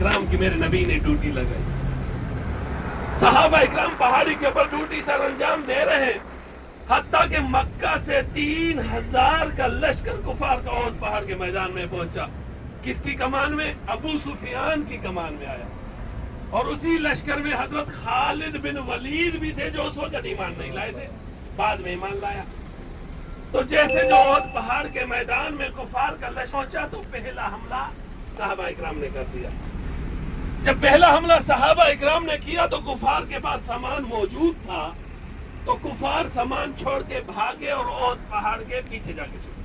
اکرام کی میرے نبی نے ڈیوٹی لگائی. صحابہ اکرام پہاڑی کے اوپر ڈیوٹی سر انجام دے رہے ہیں، حتیٰ کہ مکہ سے 3000 کا لشکر کفار کا احد پہاڑ کے میدان میں پہنچا. کس کی کمان میں؟ ابو سفیان کی کمان میں آیا. اور اسی لشکر میں حضرت خالد بن ولید بھی تھے جو اس وقت ایمان نہیں لائے تھے، بعد میں ایمان لایا. تو جیسے جو احد پہاڑ کے میدان میں کفار کا لشکر پہنچا تو پہلا حملہ صحابہ اکرام نے کر دیا. جب پہلا حملہ صحابہ اکرام نے کیا تو کفار کے پاس سامان موجود تھا، تو کفار سامان چھوڑ کے بھاگے اور احد پہاڑ کے پیچھے جا کے چھپے.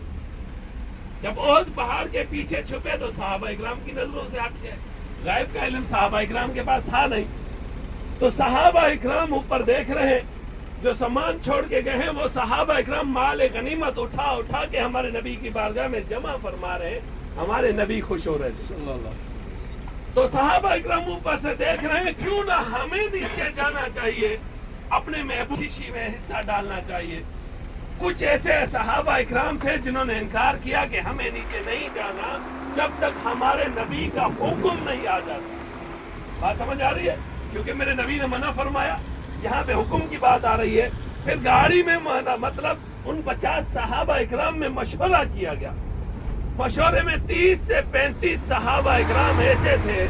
جب احد پہاڑ کے پیچھے چھپے تو صحابہ اکرام کی نظروں سے ہٹ گئے. غیب کا علم صحابہ اکرام کے پاس تھا نہیں، تو صحابہ اکرام اوپر دیکھ رہے ہیں، جو سامان چھوڑ کے گئے ہیں وہ صحابہ اکرام مال غنیمت اٹھا اٹھا کے ہمارے نبی کی بارگاہ میں جمع فرما رہے ہیں. ہمارے نبی خوش ہو رہے تھے. تو صحابہ اکرام اوپر سے دیکھ رہے ہیں، کیوں نہ ہمیں نیچے جانا چاہیے، اپنے محبوب خوشی میں حصہ ڈالنا چاہیے. کچھ ایسے صحابہ اکرام تھے جنہوں نے انکار کیا کہ ہمیں نیچے نہیں جانا جب تک ہمارے نبی کا حکم نہیں آ جاتا. بات سمجھ آ رہی ہے؟ کیونکہ میرے نبی نے منع فرمایا، یہاں پہ حکم کی بات آ رہی ہے. پھر گاڑی میں مطلب ان 50 صحابہ اکرام میں مشورہ کیا گیا. مشورے میں 30 سے 35 صحابہ اکرام ایسے تھے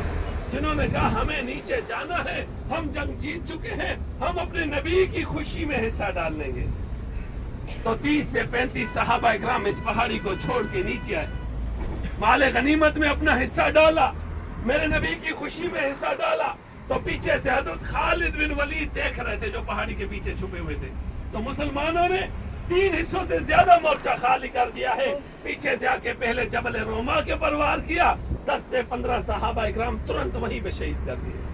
جنہوں نے کہا ہمیں نیچے جانا ہے، ہم جنگ جیت چکے ہیں، ہم اپنے نبی کی خوشی میں حصہ ڈال لیں گے. تو 30 سے 35 صحابہ اکرام اس پہاڑی کو چھوڑ کے نیچے آئے، مال غنیمت میں اپنا حصہ ڈالا، میرے نبی کی خوشی میں حصہ ڈالا. تو پیچھے سے حضرت خالد بن ولید دیکھ رہے تھے جو پہاڑی کے پیچھے چھپے ہوئے تھے. تو مسلمانوں نے 3 حصوں سے زیادہ مورچہ خالی کر دیا ہے. پیچھے سے آ کے پہلے جبل روما کے پر وار کیا، 10 سے 15 صحابہ اکرام ترنت وہیں پہ شہید کر دیے.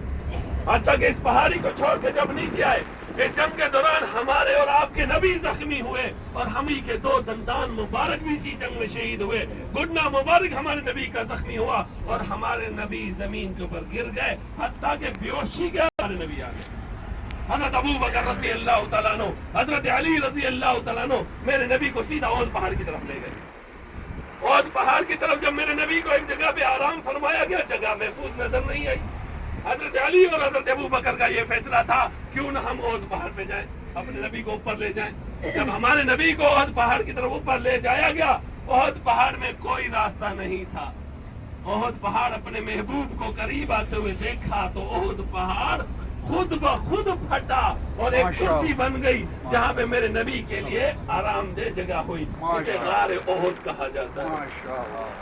حتیٰ کہ اس پہاڑی کو چھوڑ کے جب نیچے آئے، اس جنگ کے دوران ہمارے اور آپ کے نبی زخمی ہوئے، اور ہم ہی کے 2 دندان مبارک بھی اسی جنگ میں شہید ہوئے. گھٹنا مبارک ہمارے نبی کا زخمی ہوا اور ہمارے نبی زمین کے اوپر گر گئے، حتیٰ کہ بیہوشی کے ہمارے نبی آ گئے. حضرت ابو بکر رضی اللہ تعالیٰ عنہ، حضرت علی رضی اللہ تعالیٰ عنہ میرے نبی کو سیدھا احد پہاڑ کی طرف لے گئے. احد پہاڑ کی طرف جب میرے نبی کو ایک جگہ پہ آرام فرمایا گیا، جگہ محفوظ نظر نہیں آئی. حضرت علی اور حضرت ابو بکر کا یہ فیصلہ تھا، کیوں نہ ہم احد پہاڑ پہ جائیں، اپنے نبی کو اوپر لے جائیں. جب ہمارے نبی کو احد پہاڑ کی طرف اوپر لے جایا گیا، احد پہاڑ میں کوئی راستہ نہیں تھا. احد پہاڑ اپنے محبوب کو قریب آتے ہوئے دیکھا تو احد پہاڑ خود بخود پھٹا اور ایک کرسی بن گئی جہاں پہ میرے نبی کے لیے آرام دہ جگہ ہوئی، اسے غار احد کہا جاتا ہے.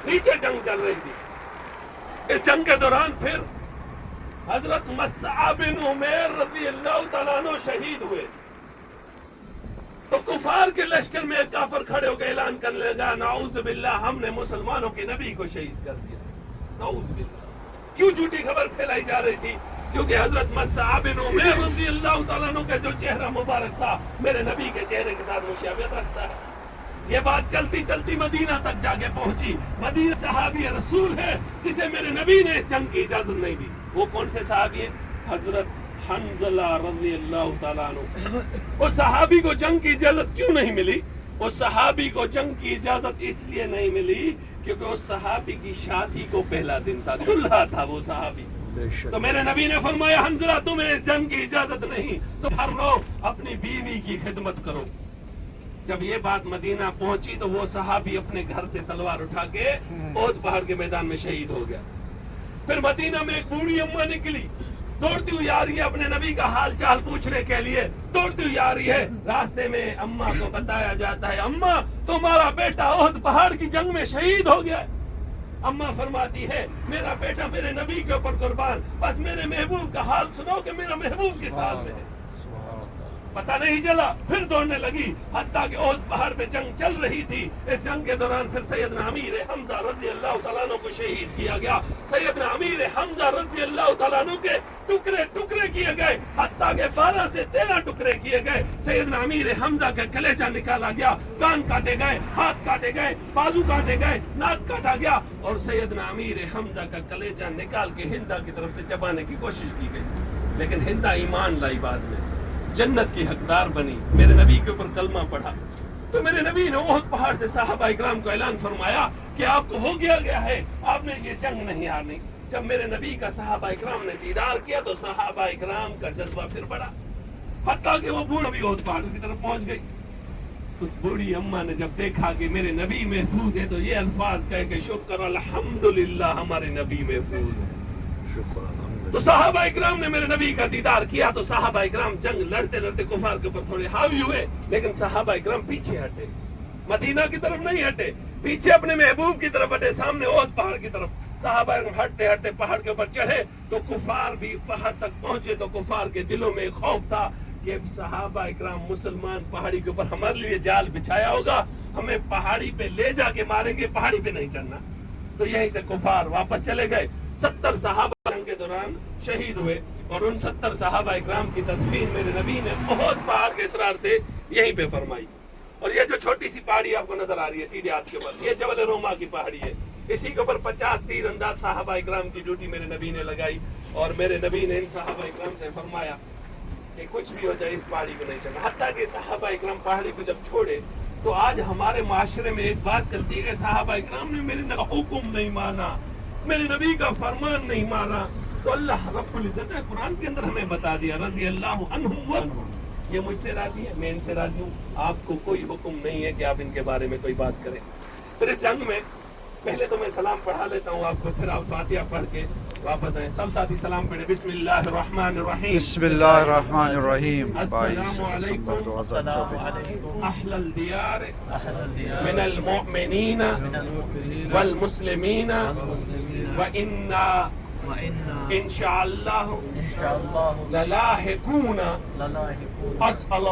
نیچے جنگ چل رہی تھی. اس جنگ کے دوران پھر حضرت مصعب بن عمیر رضی اللہ تعالیٰ عنہ شہید ہوئے. تو کفار کے لشکر میں ایک کافر کھڑے ہو کے اعلان کرنے لگا، نعوذ باللہ، ہم نے مسلمانوں کے نبی کو شہید کر دیا. نعوذ باللہ. کیوں جھوٹی خبر پھیلائی جا رہی تھی؟ کیونکہ حضرت مصعب بن عمیر رضی اللہ تعالیٰ عنہ کا جو چہرہ مبارک تھا میرے نبی کے چہرے کے ساتھ مشابہت رکھتا ہے. یہ بات چلتی چلتی مدینہ تک جا کے پہنچی. مدینہ صحابی رسول ہے جسے میرے نبی نے اس جنگ کی اجازت نہیں دی. وہ کون سے صحابی ہیں؟ حضرت حنظلہ رضی اللہ تعالیٰ عنہ. اس صحابی کو جنگ کی اجازت کیوں نہیں ملی؟ اس صحابی کو جنگ کی اجازت اس لیے نہیں ملی کیونکہ اس صحابی کی شادی کو پہلا دن تھا، دلہا تھا وہ صحابی. تو میرے نبی نے فرمایا، حنظلہ تمہیں اس جنگ کی اجازت نہیں، تو ہر روز اپنی بیوی کی خدمت کرو. جب یہ بات مدینہ پہنچی تو وہ صحابی اپنے گھر سے تلوار اٹھا کے احد پہاڑ کے میدان میں شہید ہو گیا. پھر مدینہ میں ایک بوڑھی اماں نکلی، دوڑتی ہوئی آ رہی ہے اپنے نبی کا حال چال پوچھنے کے لیے. دوڑتی ہوئی آ رہی ہے، راستے میں اماں کو بتایا جاتا ہے، اماں تمہارا بیٹا احد پہاڑ کی جنگ میں شہید ہو گیا. اماں فرماتی ہے، میرا بیٹا میرے نبی کے اوپر قربان، بس میرے محبوب کا حال سنو کہ میرا محبوب کے ساتھ میں ہے. پتہ نہیں چلا، پھر دوڑنے لگی، حتیٰ کہ احد پہاڑ پہ جنگ چل رہی تھی. اس جنگ کے دوران پھر سیدنا امیر حمزہ رضی اللہ تعالیٰ عنہ کو شہید کیا گیا. سیدنا امیر حمزہ رضی اللہ تعالیٰ عنہ کے ٹکڑے ٹکڑے کیے گئے، حتیٰ کہ 12 سے 13 ٹکڑے کیے گئے. سیدنا امیر حمزہ کا کلیجہ نکالا گیا، کان کاٹے گئے، ہاتھ کاٹے گئے، بازو کاٹے گئے، ناک کاٹا گیا، اور سیدنا امیر حمزہ کا کلیجہ نکال کے ہندا کی طرف سے چبانے کی کوشش کی گئی. لیکن ہندا ایمان لائی، بعد میں جنت کی حقدار بنی، میرے نبی کے اوپر کلمہ پڑھا. تو میرے نبی نے احد پہاڑ سے صحابہ اکرام کو اعلان فرمایا کہ آپ کو ہو گیا ہے، آپ نے یہ جنگ نہیں ہارنی. جب میرے نبی کا صحابہ اکرام نے دیدار کیا تو صحابہ اکرام کا جذبہ پھر بڑھا، حتیٰ کہ وہ بوڑھی بھی احد پہاڑ کی طرف پہنچ گئی۔ اس بوڑھی اماں نے جب دیکھا کہ میرے نبی محفوظ ہے تو یہ الفاظ کہے کہ شکر الحمدللہ ہمارے نبی محفوظ ہے۔ شکر الحمد تو صحابہ اکرام نے میرے نبی کا دیدار کیا تو صحابہ اکرام جنگ لڑتے لڑتے کفار کے اوپر تھوڑے حاوی ہوئے، لیکن صحابہ اکرام پیچھے ہٹے، مدینہ کی طرف نہیں ہٹے، پیچھے اپنے محبوب کی طرف ہٹے، سامنے احد پہاڑ کی طرف۔ صحابہ اکرام ہٹتے ہٹتے پہاڑ کے اوپر چڑھے تو کفار بھی پہاڑ تک پہنچے تو کفار کے دلوں میں خوف تھا کہ صحابہ اکرام مسلمان پہاڑی کے اوپر ہمارے لیے جال بچھایا ہوگا، ہمیں پہاڑی پہ لے جا کے ماریں گے، پہاڑی پہ نہیں چڑھنا۔ تو یہیں سے کفار واپس چلے گئے۔ 70 صحابہ جنگ کے دوران شہید ہوئے اور ان 70 صحابہ اکرام کی تدفین میرے نبی نے احد پہاڑ کے اسرار سے یہیں پہ فرمائی۔ اور یہ جو چھوٹی سی پہاڑی آپ کو نظر آ رہی ہے سیدھے ہاتھ کے اوپر، یہ جبل روما کی پہاڑی ہے، اسی کے اوپر 50 تیر انداز صحابہ اکرام کی ڈیوٹی میرے نبی نے لگائی، اور میرے نبی نے ان صحابہ اکرام سے فرمایا کہ کچھ بھی ہو جائے اس پہاڑی کو نہیں چڑھنا۔ حتیٰ کہ صحابہ اکرام پہاڑی کو جب چھوڑے تو آج ہمارے معاشرے میں ایک بات چلتی ہے کہ صحابہ اکرام نے میرے حکم نہیں مانا، میرے نبی کا فرمان نہیں مانا، تو اللہ رب العزت نے قرآن کے اندر ہمیں بتا دیا رضی اللہ عنہم وعنہم، یہ مجھ سے راضی ہے، میں ان سے راضی ہوں، آپ کو کوئی حکم نہیں ہے کہ آپ ان کے بارے میں کوئی بات کریں۔ پھر اس جنگ میں پہلے تو میں سلام پڑھا لیتا ہوں آپ کو، پھر آپ فاتحہ پڑھ کے واپس آئیں۔ سب ساتھی سلام پڑھیں۔ بسم اللہ الرحمن الرحیم، بسم اللہ الرحمن الرحیم۔ السلام علیکم اہل الدیار من المؤمنین والمسلمین وإنا انشاءاللہ للاحقون اسأل